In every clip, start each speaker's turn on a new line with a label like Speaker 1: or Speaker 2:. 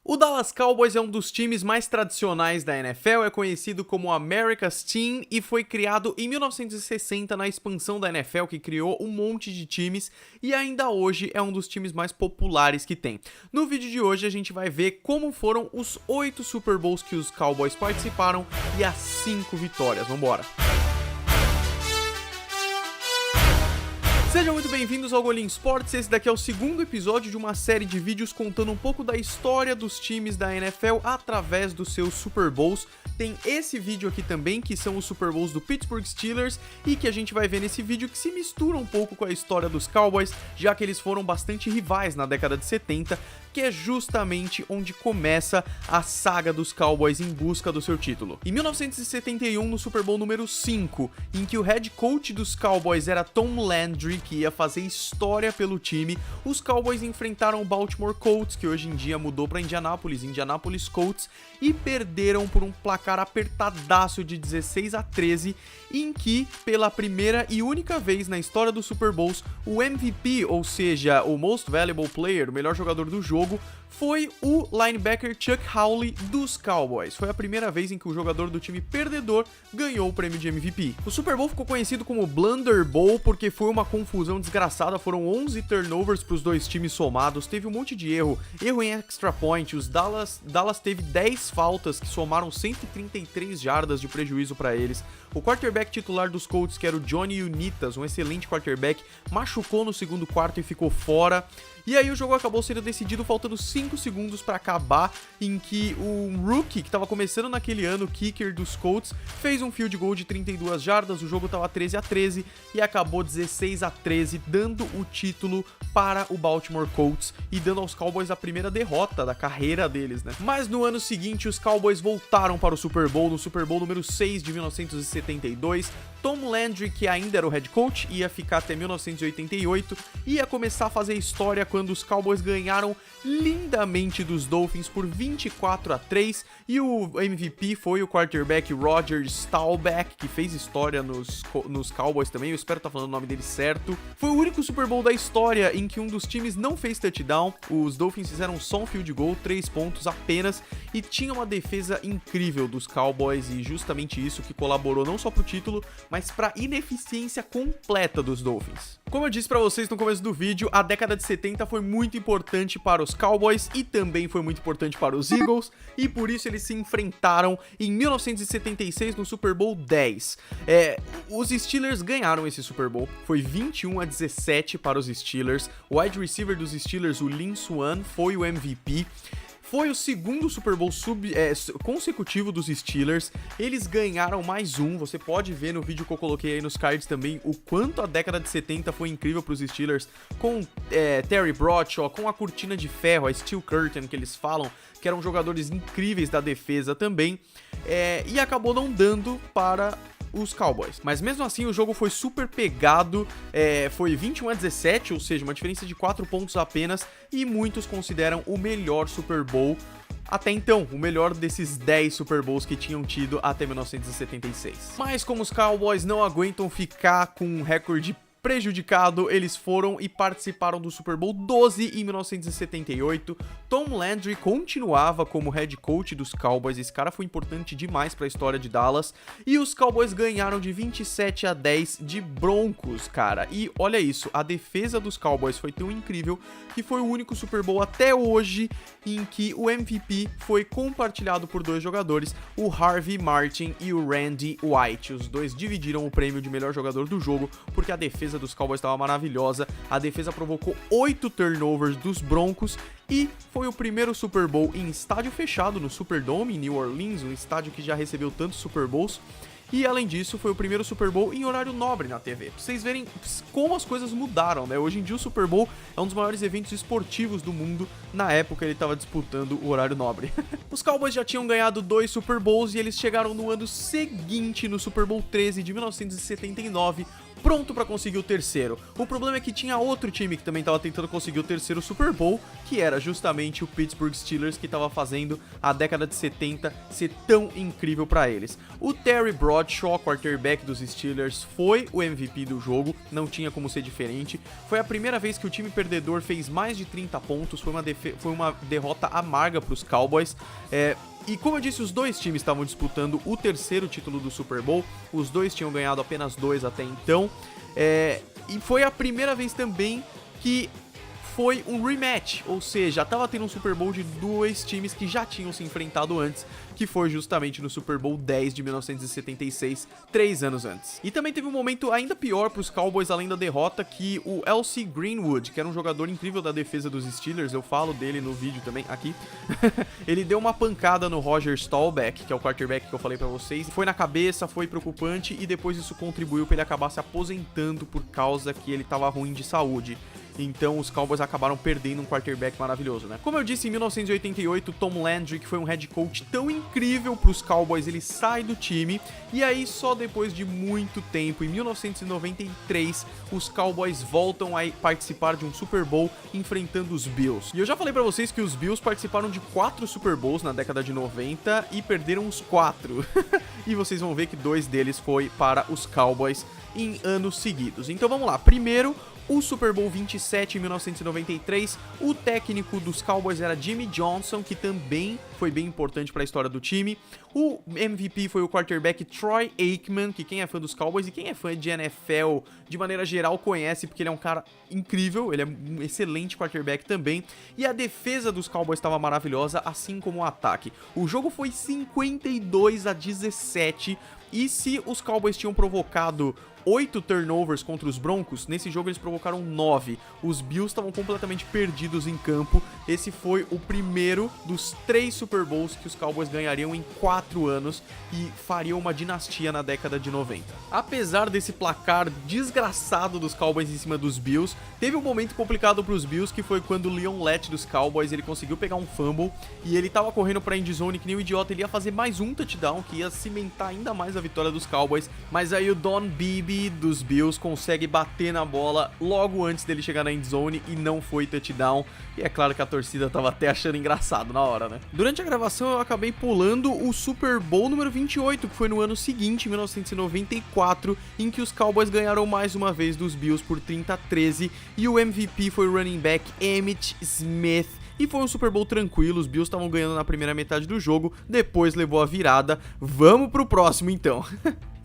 Speaker 1: O Dallas Cowboys é um dos times mais tradicionais da NFL, é conhecido como America's Team e foi criado em 1960 na expansão da NFL, que criou um monte de times e ainda hoje é um dos times mais populares que tem. No vídeo de hoje a gente vai ver como foram os 8 Super Bowls que os Cowboys participaram e as 5 vitórias. Vambora! Sejam muito bem-vindos ao Golim Sports, esse daqui é o segundo episódio de uma série de vídeos contando um pouco da história dos times da NFL através dos seus Super Bowls. Tem esse vídeo aqui também, que são os Super Bowls do Pittsburgh Steelers, e que a gente vai ver nesse vídeo que se mistura um pouco com a história dos Cowboys, já que eles foram bastante rivais na década de 70, que é justamente onde começa a saga dos Cowboys em busca do seu título. Em 1971, no Super Bowl número 5, em que o head coach dos Cowboys era Tom Landry, que ia fazer história pelo time, os Cowboys enfrentaram o Baltimore Colts, que hoje em dia mudou para Indianapolis Colts, e perderam por um placar apertadaço de 16-13, em que, pela primeira e única vez na história dos Super Bowls, o MVP, ou seja, o Most Valuable Player, o melhor jogador do jogo, foi o linebacker Chuck Howley dos Cowboys. Foi a primeira vez em que o jogador do time perdedor ganhou o prêmio de MVP. O Super Bowl ficou conhecido como Blunder Bowl porque foi uma confusão desgraçada, foram 11 turnovers para os dois times somados, teve um monte de erro em extra point, os Dallas teve 10 faltas que somaram 133 jardas de prejuízo para eles. O quarterback titular dos Colts, que era o Johnny Unitas, um excelente quarterback, machucou no segundo quarto e ficou fora. E aí o jogo acabou sendo decidido faltando 5 segundos para acabar, em que um rookie que estava começando naquele ano, o kicker dos Colts, fez um field goal de 32 jardas, o jogo estava 13-13 e acabou 16-13, dando o título para o Baltimore Colts e dando aos Cowboys a primeira derrota da carreira deles, né? Mas no ano seguinte os Cowboys voltaram para o Super Bowl, no Super Bowl número 6 de 1972, Tom Landry, que ainda era o head coach, ia ficar até 1988, ia começar a fazer história quando os Cowboys ganharam lindamente dos Dolphins por 24-3 e o MVP foi o quarterback Roger Staubach, que fez história nos Cowboys também, eu espero estar falando o nome dele certo. Foi o único Super Bowl da história em que um dos times não fez touchdown, os Dolphins fizeram só um field goal, 3 pontos apenas, e tinha uma defesa incrível dos Cowboys e justamente isso que colaborou não só pro título, mas para ineficiência completa dos Dolphins. Como eu disse para vocês no começo do vídeo, a década de 70 foi muito importante para os Cowboys e também foi muito importante para os Eagles, e por isso eles se enfrentaram em 1976 no Super Bowl 10. Os Steelers ganharam esse Super Bowl, foi 21-17 para os Steelers, o wide receiver dos Steelers, o Lin Swan, foi o MVP. Foi o segundo Super Bowl consecutivo dos Steelers, eles ganharam mais um, você pode ver no vídeo que eu coloquei aí nos cards também o quanto a década de 70 foi incrível para os Steelers, com Terry Bradshaw, com a cortina de ferro, a Steel Curtain que eles falam, que eram jogadores incríveis da defesa também, e acabou não dando para os Cowboys. Mas mesmo assim o jogo foi super pegado, foi 21-17, ou seja, uma diferença de 4 pontos apenas, e muitos consideram o melhor Super Bowl até então, o melhor desses 10 Super Bowls que tinham tido até 1976. Mas como os Cowboys não aguentam ficar com um recorde prejudicado, eles foram e participaram do Super Bowl 12 em 1978. Tom Landry continuava como head coach dos Cowboys, esse cara foi importante demais para a história de Dallas, e os Cowboys ganharam de 27-10 de Broncos, cara. E olha isso, a defesa dos Cowboys foi tão incrível que foi o único Super Bowl até hoje em que o MVP foi compartilhado por dois jogadores, o Harvey Martin e o Randy White. Os dois dividiram o prêmio de melhor jogador do jogo porque a defesa dos Cowboys estava maravilhosa, a defesa provocou 8 turnovers dos Broncos e foi o primeiro Super Bowl em estádio fechado no Superdome em New Orleans, um estádio que já recebeu tantos Super Bowls. E além disso, foi o primeiro Super Bowl em horário nobre na TV. Pra vocês verem como as coisas mudaram, né? Hoje em dia o Super Bowl é um dos maiores eventos esportivos do mundo. Na época ele estava disputando o horário nobre. Os Cowboys já tinham ganhado 2 Super Bowls e eles chegaram no ano seguinte, no Super Bowl 13 de 1979, pronto pra conseguir o terceiro. O problema é que tinha outro time que também tava tentando conseguir o terceiro Super Bowl, que era justamente o Pittsburgh Steelers, que tava fazendo a década de 70 ser tão incrível pra eles. O Terry Bradshaw, quarterback dos Steelers, foi o MVP do jogo, não tinha como ser diferente. Foi a primeira vez que o time perdedor fez mais de 30 pontos, foi uma derrota amarga pros Cowboys. E como eu disse, os dois times estavam disputando o terceiro título do Super Bowl, os dois tinham ganhado apenas 2 até então, e foi a primeira vez também que foi um rematch, ou seja, tava tendo um Super Bowl de dois times que já tinham se enfrentado antes, que foi justamente no Super Bowl 10 de 1976, 3 anos antes. E também teve um momento ainda pior pros Cowboys, além da derrota, que o L.C. Greenwood, que era um jogador incrível da defesa dos Steelers, eu falo dele no vídeo também, aqui, ele deu uma pancada no Roger Staubach, que é o quarterback que eu falei pra vocês, foi na cabeça, foi preocupante, e depois isso contribuiu pra ele acabar se aposentando por causa que ele tava ruim de saúde. Então os Cowboys acabaram perdendo um quarterback maravilhoso, né? Como eu disse, em 1988, Tom Landry, que foi um head coach tão incrível pros Cowboys, ele sai do time, e aí só depois de muito tempo, em 1993, os Cowboys voltam a participar de um Super Bowl enfrentando os Bills. E eu já falei pra vocês que os Bills participaram de 4 Super Bowls na década de 90 e perderam os 4. E vocês vão ver que 2 deles foi para os Cowboys em anos seguidos. Então vamos lá, primeiro, o Super Bowl 27 em 1993, o técnico dos Cowboys era Jimmy Johnson, que também foi bem importante para a história do time. O MVP foi o quarterback Troy Aikman, que quem é fã dos Cowboys e quem é fã de NFL de maneira geral conhece, porque ele é um cara incrível, ele é um excelente quarterback também. E a defesa dos Cowboys estava maravilhosa, assim como o ataque. O jogo foi 52-17, e se os Cowboys tinham provocado 8 turnovers contra os Broncos, nesse jogo eles provocaram 9. Os Bills estavam completamente perdidos em campo. Esse foi o primeiro dos 3 Super Bowls que os Cowboys ganhariam em 4 anos e fariam uma dinastia na década de 90. Apesar desse placar desgraçado dos Cowboys em cima dos Bills, teve um momento complicado para os Bills, que foi quando o Leon Lett dos Cowboys, ele conseguiu pegar um fumble e ele tava correndo pra endzone que nem um idiota, ele ia fazer mais um touchdown que ia cimentar ainda mais a vitória dos Cowboys, mas aí o Don Beebe dos Bills consegue bater na bola logo antes dele chegar na endzone e não foi touchdown. E é claro que a torcida tava até achando engraçado na hora, né? Durante a gravação eu acabei pulando o Super Bowl número 28, que foi no ano seguinte, 1994, em que os Cowboys ganharam mais uma vez dos Bills por 30-13 e o MVP foi o running back Emmitt Smith. E foi um Super Bowl tranquilo, os Bills estavam ganhando na primeira metade do jogo, depois levou a virada. Vamos pro próximo então.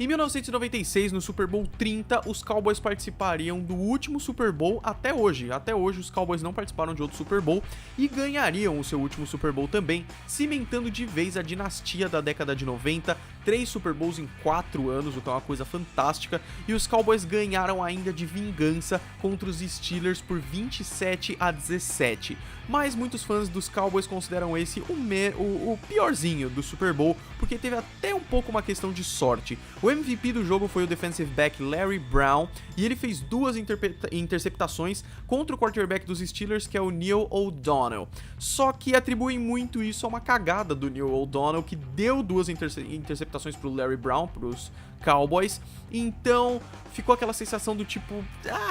Speaker 1: Em 1996, no Super Bowl 30, os Cowboys participariam do último Super Bowl até hoje. Até hoje, os Cowboys não participaram de outro Super Bowl e ganhariam o seu último Super Bowl também, cimentando de vez a dinastia da década de 90, 3 Super Bowls em 4 anos, o que é uma coisa fantástica, e os Cowboys ganharam ainda de vingança contra os Steelers por 27-17. Mas muitos fãs dos Cowboys consideram esse o piorzinho do Super Bowl, porque teve até um pouco uma questão de sorte. O MVP do jogo foi o defensive back Larry Brown, e ele fez 2 interceptações contra o quarterback dos Steelers, que é o Neil O'Donnell. Só que atribuem muito isso a uma cagada do Neil O'Donnell, que deu 2 interceptações pro Larry Brown, pros Cowboys. Então ficou aquela sensação do tipo,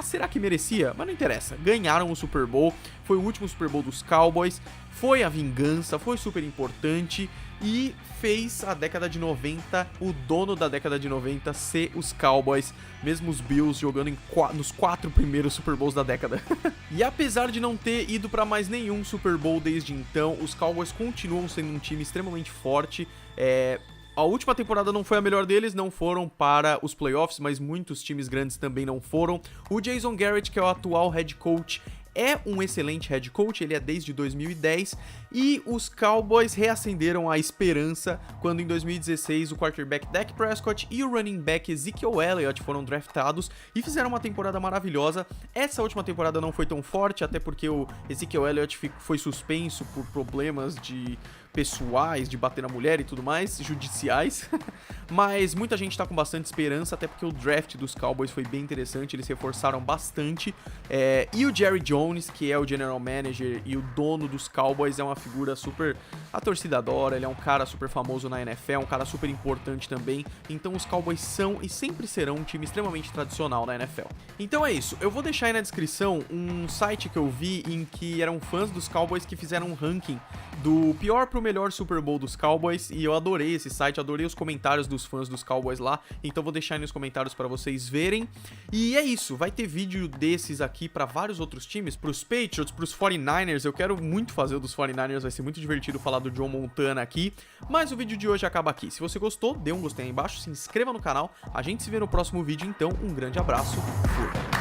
Speaker 1: será que merecia? Mas não interessa, ganharam o Super Bowl, foi o último Super Bowl dos Cowboys, foi a vingança, foi super importante e fez a década de 90, o dono da década de 90 ser os Cowboys, mesmo os Bills jogando nos 4 primeiros Super Bowls da década. E apesar de não ter ido para mais nenhum Super Bowl desde então, os Cowboys continuam sendo um time extremamente forte. A última temporada não foi a melhor deles, não foram para os playoffs, mas muitos times grandes também não foram. O Jason Garrett, que é o atual head coach, é um excelente head coach, ele é desde 2010, e os Cowboys reacenderam a esperança quando em 2016 o quarterback Dak Prescott e o running back Ezekiel Elliott foram draftados e fizeram uma temporada maravilhosa. Essa última temporada não foi tão forte, até porque o Ezekiel Elliott foi suspenso por problemas pessoais, de bater na mulher e tudo mais, judiciais. Mas muita gente tá com bastante esperança, até porque o draft dos Cowboys foi bem interessante, eles reforçaram bastante. E o Jerry Jones, que é o general manager e o dono dos Cowboys, é uma figura super... A torcida adora, ele é um cara super famoso na NFL, um cara super importante também. Então os Cowboys são e sempre serão um time extremamente tradicional na NFL. Então é isso, eu vou deixar aí na descrição um site que eu vi em que eram fãs dos Cowboys que fizeram um ranking do pior pro melhor Super Bowl dos Cowboys, e eu adorei esse site, adorei os comentários dos fãs dos Cowboys lá, então vou deixar aí nos comentários pra vocês verem. E é isso, vai ter vídeo desses aqui pra vários outros times, pros Patriots, pros 49ers, eu quero muito fazer o dos 49ers, vai ser muito divertido falar do Joe Montana aqui, mas o vídeo de hoje acaba aqui. Se você gostou, dê um gostei aí embaixo, se inscreva no canal, a gente se vê no próximo vídeo, então um grande abraço, fui!